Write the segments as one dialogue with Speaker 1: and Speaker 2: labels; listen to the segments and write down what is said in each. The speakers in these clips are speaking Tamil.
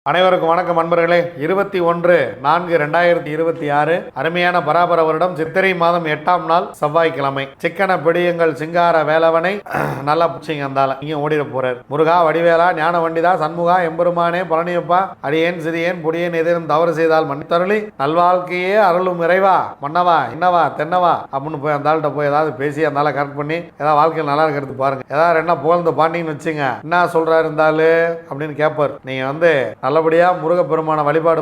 Speaker 1: அனைவருக்கும் வணக்கம் நண்பர்களே. 21/4/2026 அருமையான பராபர வருடம் சித்திரை மாதம் 8ஆம் நாள் செவ்வாய்க்கிழமை. சிக்கன பிடியுங்கள் சிங்கார வேலவனை நல்லா பிடிச்சிங்க இருந்தால இங்கே ஓடிட போறார். முருகா வடிவேலா ஞான வண்டிதா சண்முகா எம்பெருமானே பழனியப்பா அடியேன் சிறியேன் புடியேன் எதிரும் தவறு செய்தால் மன்னித்தருளி நல்வாழ்க்கையே அருளும் இறைவா மன்னவா என்னவா தென்னவா அப்படின்னு போய் அந்த ஆள்கிட்ட போய் ஏதாவது பேசி அந்த ஆளை கரெக்ட் பண்ணி ஏதாவது வாழ்க்கையில் நல்லா இருக்கிறது பாருங்க. ஏதாவது என்ன புகழ்ந்து பாண்டின்னு வச்சுங்க என்ன சொல்றாரு இருந்தாலும் அப்படின்னு கேட்பார். நீங்க நல்லபடியா முருகப்பெருமான வழிபாடு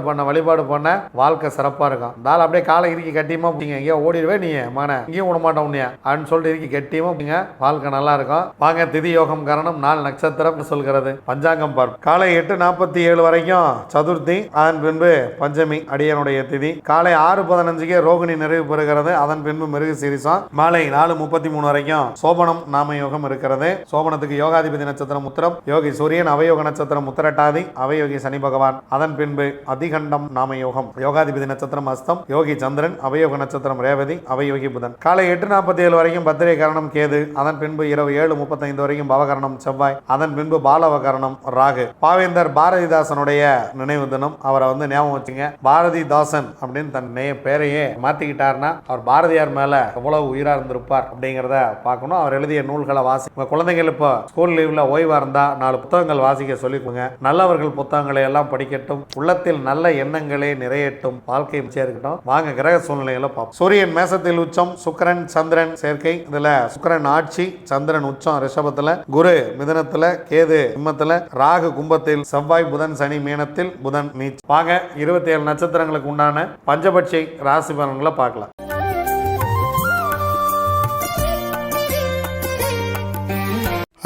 Speaker 1: பண்ண வாழ்க்கை சிறப்பா இருக்கும். இருந்தாலும் அப்படியே காலை இறுக்கி கட்டியமா போங்க எங்கேயோ ஓடிடுவே நீ மன இங்கேயும் விட மாட்டோம் உன்னைய அப்படின்னு சொல்லிட்டு இறுக்கி கட்டியமா போங்க வாழ்க்கை நல்லா இருக்கும். வாங்க திதி யோகம் காரணம் 4 நட்சத்திரம் சொல்கிறது. பஞ்சாங்கம் பார்ப்போம். காலை 8:47 வரைக்கும் சதுர்த்தி, அதன் பின்பு பஞ்சமி அடியனுடைய திதி. காலை 6:15 ரோகிணி நிறைவு பெறுகிறது. அதன் பின்பு மிருக சீரிசம். மாலை 4:33 வரைக்கும் சோபனம் நாம யோகம் இருக்கிறது. சோபனத்துக்கு யோகாதிபதி நட்சத்திரம் உத்திரம், யோகி சூரியன், அவயோக நட்சத்திரம் உத்திரட்டாதி, அவயோகி சனி பகவான். அதன் பின்பு அதிகண்டம் நாம யோகம். யோகாதிபதி நட்சத்திரம் அஸ்தம், யோகி சந்திரன், அவயோக நட்சத்திரம் ரேவதி, அவயோகி புதன். காலை 8:47 வரைக்கும் பத்திரை கரணம் கேது. அதன் பின்பு இரவு 7:35 வரைக்கும் பவகரணம் செவ்வாய். அதன் பின்பு பாலவகரணம் ராகு. பாவேந்தர் பாரதிதாசனுடைய நினைவு தினம். அவரை ஞாபகம் வச்சுங்க. பாரதிதாசன் அப்படின்னு தன் பேரையே மாத்திக்கிட்டாருன்னா அவர் பாரதியார் மேல எவ்வளவு உயிரா இருந்திருப்பார் அப்படிங்கிறத பார்க்கணும். அவர் எழுதிய நூல்களை வாசி. உங்க குழந்தைகள் இப்போ ஸ்கூல் லீவ்ல ஓய்வா இருந்தா 4 புத்தகங்கள் வாசிக்க சொல்லிக்கோங்க. நல்லவர்கள் புத்தகங்களை எல்லாம் படிக்கட்டும். உள்ளத்தில் நல்ல எண்ணங்களே நிறையட்டும். வாழ்க்கை இருக்கட்டும். வாங்க கிரக சூழ்நிலைகளை பார்ப்போம். சூரியன் மேசத்தில் உச்சம், சுக்கிரன் சந்திரன் சேர்க்கை. இதுல சுக்கிரன் ஆட்சி, சந்திரன் உச்சம் ரிஷபத்துல, குரு மிதுனத்துல, கேது சிம்மத்துல, ராகு கும்பத்தில், செவ்வாய் புதன் சனி மீனத்தில், புதன் நீச். வாங்க 27 நட்சத்திரங்களுக்கு உண்டான பஞ்சபட்சி ராசி பலன்களை பார்க்கலாம்.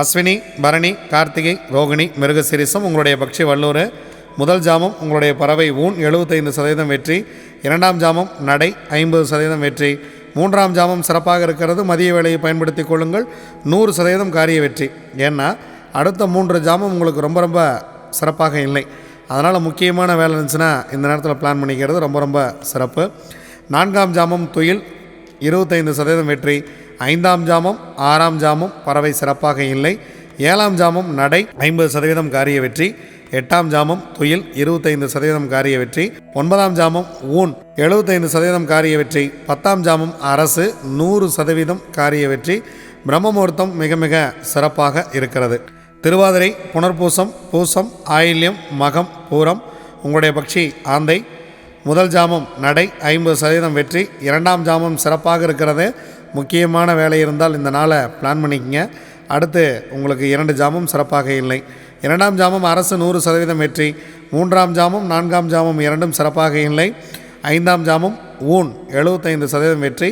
Speaker 1: அஸ்வினி, பரணி, கார்த்திகை, ரோகிணி, மிருகசீரிசம் உங்களுடைய பட்சி வல்லூர். முதல் ஜாமம் உங்களுடைய பறவை ஊன் 75% வெற்றி. 2ஆம் ஜாமம் நடை 50% வெற்றி. 3ஆம் ஜாமம் சிறப்பாக இருக்கிறது. மதிய வேலையை பயன்படுத்தி கொள்ளுங்கள். 100% காரிய வெற்றி. ஏன்னா அடுத்த 3 ஜாமம் உங்களுக்கு ரொம்ப ரொம்ப சிறப்பாக இல்லை. அதனால் முக்கியமான வேலை இருந்துச்சுன்னா இந்த நேரத்தில் பிளான் பண்ணிக்கிறது ரொம்ப சிறப்பு. 4ஆம் ஜாமம் துயில் 25% வெற்றி. 5ஆம் ஜாமம் 6ஆம் ஜாமம் பறவை சிறப்பாக இல்லை. 7ஆம் ஜாமம் நடை 50% காரிய வெற்றி. 8ஆம் ஜாமம் துயில் 25% காரிய வெற்றி. 9ஆம் ஜாமம் ஊன் 75% காரிய வெற்றி. 10ஆம் ஜாமம் அரசு 100% காரிய வெற்றி. பிரம்ம முகூர்த்தம் மிக மிக சிறப்பாக இருக்கிறது. திருவாதிரை, புனர்பூசம், பூசம், ஆயில்யம், மகம், பூரம் உங்களுடைய பட்சி ஆந்தை. முதல் ஜாமம் நடை 50% வெற்றி. 2ஆம் ஜாமம் சிறப்பாக இருக்கிறது. முக்கியமான வேலை இருந்தால் இந்த நாளை பிளான் பண்ணிக்கங்க. அடுத்து உங்களுக்கு 2 ஜாமம் சிறப்பாக இல்லை. 2ஆம் ஜாமம் அரசு 100% வெற்றி. 3ஆம் ஜாமம் 4ஆம் ஜாமம் இரண்டும் சிறப்பாக இல்லை. 5ஆம் ஜாமம் ஊன் 75% வெற்றி.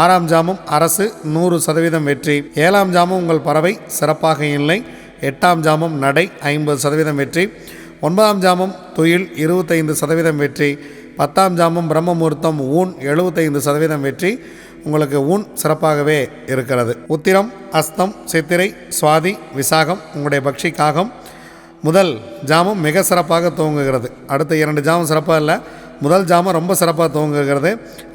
Speaker 1: 6ஆம் ஜாமம் அரசு 100% வெற்றி. 7ஆம் ஜாமம் உங்கள் பறவை சிறப்பாக இல்லை. 8ஆம் ஜாமம் நடை 50% வெற்றி. 9ஆம் ஜாமம் துயில் 25% வெற்றி. 10ஆம் ஜாமம் பிரம்ம முகூர்த்தம் ஊன் 75% வெற்றி. உங்களுக்கு ஊன் சிறப்பாகவே இருக்கிறது. உத்திரம், அஸ்தம், சித்திரை, சுவாதி, விசாகம் உங்களுடைய பக்ஷி காகம். முதல் ஜாமம் மிக சிறப்பாக துவங்குகிறது. அடுத்த 2 ஜாமம் சிறப்பாக இல்லை. முதல் ஜாமம் ரொம்ப சிறப்பாக துவங்குகிறது.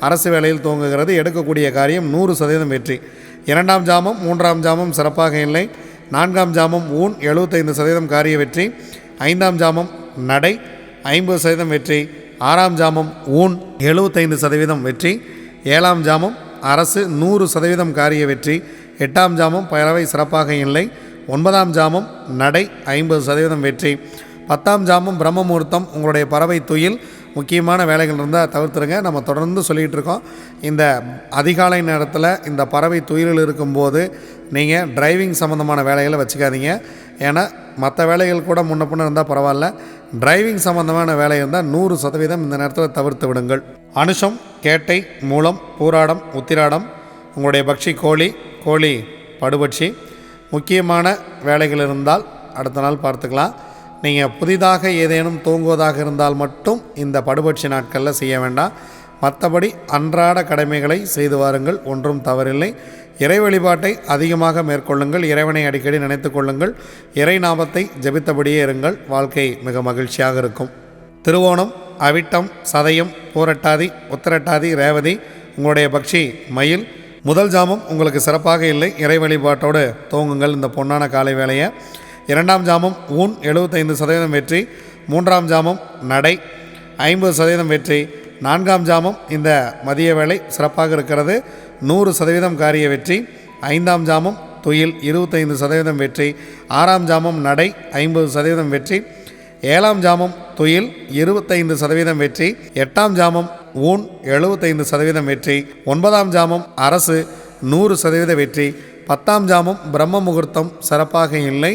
Speaker 1: அரசு வேலையில் துவங்குகிறது. எடுக்கக்கூடிய காரியம் 100% வெற்றி. 2ஆம் ஜாமம் 3ஆம் ஜாமம் சிறப்பாக இல்லை. 4ஆம் ஜாமம் ஊன் 75% காரிய வெற்றி. 5ஆம் ஜாமம் நடை 50% வெற்றி. 6ஆம் ஜாமம் ஊன் 75% வெற்றி. 7ஆம் ஜாமம் அரசு 100% காரிய வெற்றி. 8ஆம் ஜாமம் பறவை சிறப்பாக இல்லை. 9ஆம் ஜாமம் நடை 50% வெற்றி. 10ஆம் ஜாமம் பிரம்ம முகூர்த்தம் உங்களுடைய பறவை துயில். முக்கியமான வேலைகள் இருந்தால் தவிர்த்துருங்க. நம்ம தொடர்ந்து சொல்லிகிட்டு இருக்கோம். இந்த அதிகாலை நேரத்தில் இந்த பறவை துயிலில் இருக்கும்போது நீங்கள் டிரைவிங் சம்மந்தமான வேலைகளை வச்சுக்காதீங்க. ஏன்னா மற்ற வேலைகள் கூட முன்ன பின்ன இருந்தால் பரவாயில்ல. டிரைவிங் சம்மந்தமான வேலை இருந்தால் 100% இந்த நேரத்தில் தவிர்த்து விடுங்கள். அனுஷம், கேட்டை, மூலம், பூராடம், உத்திராடம் உங்களுடைய பட்சி கோழி படுபட்சி. முக்கியமான வேலைகள் இருந்தால் அடுத்த நாள் பார்த்துக்கலாம். நீங்கள் புதிதாக ஏதேனும் தூங்குவதாக இருந்தால் மட்டும் இந்த படுபட்சி நாட்களில் செய்ய வேண்டாம். மற்றபடி அன்றாட கடமைகளை செய்து வாருங்கள். ஒன்றும் தவறில்லை. இறை வழிபாட்டை அதிகமாக மேற்கொள்ளுங்கள். இறைவனை அடிக்கடி நினைத்து கொள்ளுங்கள். இறை நாமத்தை ஜபித்தபடியே இருங்கள். வாழ்க்கை மிக மகிழ்ச்சியாக இருக்கும். திருவோணம், அவிட்டம், சதயம், பூரட்டாதி, உத்திரட்டாதி, ரேவதி உங்களுடைய பக்ஷி மயில். முதல் ஜாமம் உங்களுக்கு சிறப்பாக இல்லை. இறை வழிபாட்டோடு துவங்குங்கள் இந்த பொன்னான காலை வேளையை. 2ஆம் ஜாமம் ஊன் 75% வெற்றி. மூன்றாம் ஜாமம் நடை 50% வெற்றி. நான்காம் ஜாமம் இந்த மதிய வேளை சிறப்பாக இருக்கிறது, 100% காரிய வெற்றி. ஐந்தாம் ஜாமம் துயில் 25% வெற்றி. ஆறாம் ஜாமம் நடை 50% வெற்றி. ஏழாம் ஜாமம் துயில் 25% வெற்றி. எட்டாம் ஜாமம் ஊன் 75% வெற்றி. ஒன்பதாம் ஜாமம் அரசு 100% வெற்றி. பத்தாம் ஜாமம் பிரம்ம முகூர்த்தம் சிறப்பாக இல்லை.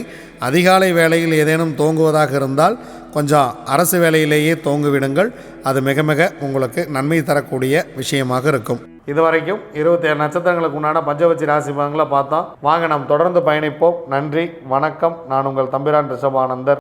Speaker 1: அதிகாலை வேளையில் ஏதேனும் தோங்குவதாக இருந்தால் கொஞ்சம் அரசு வேலையிலேயே தோங்குவிடுங்கள். அது மிக மிக உங்களுக்கு நன்மை தரக்கூடிய விஷயமாக இருக்கும். இதுவரைக்கும் 27 நட்சத்திரங்களுக்கு உண்டான பஞ்சவச்சி ராசி பலன்களை பார்த்தோம். வாங்க நாம் தொடர்ந்து பயணிப்போம். நன்றி, வணக்கம். நான் உங்கள் தம்பிரான் ரிஷபானந்தர்.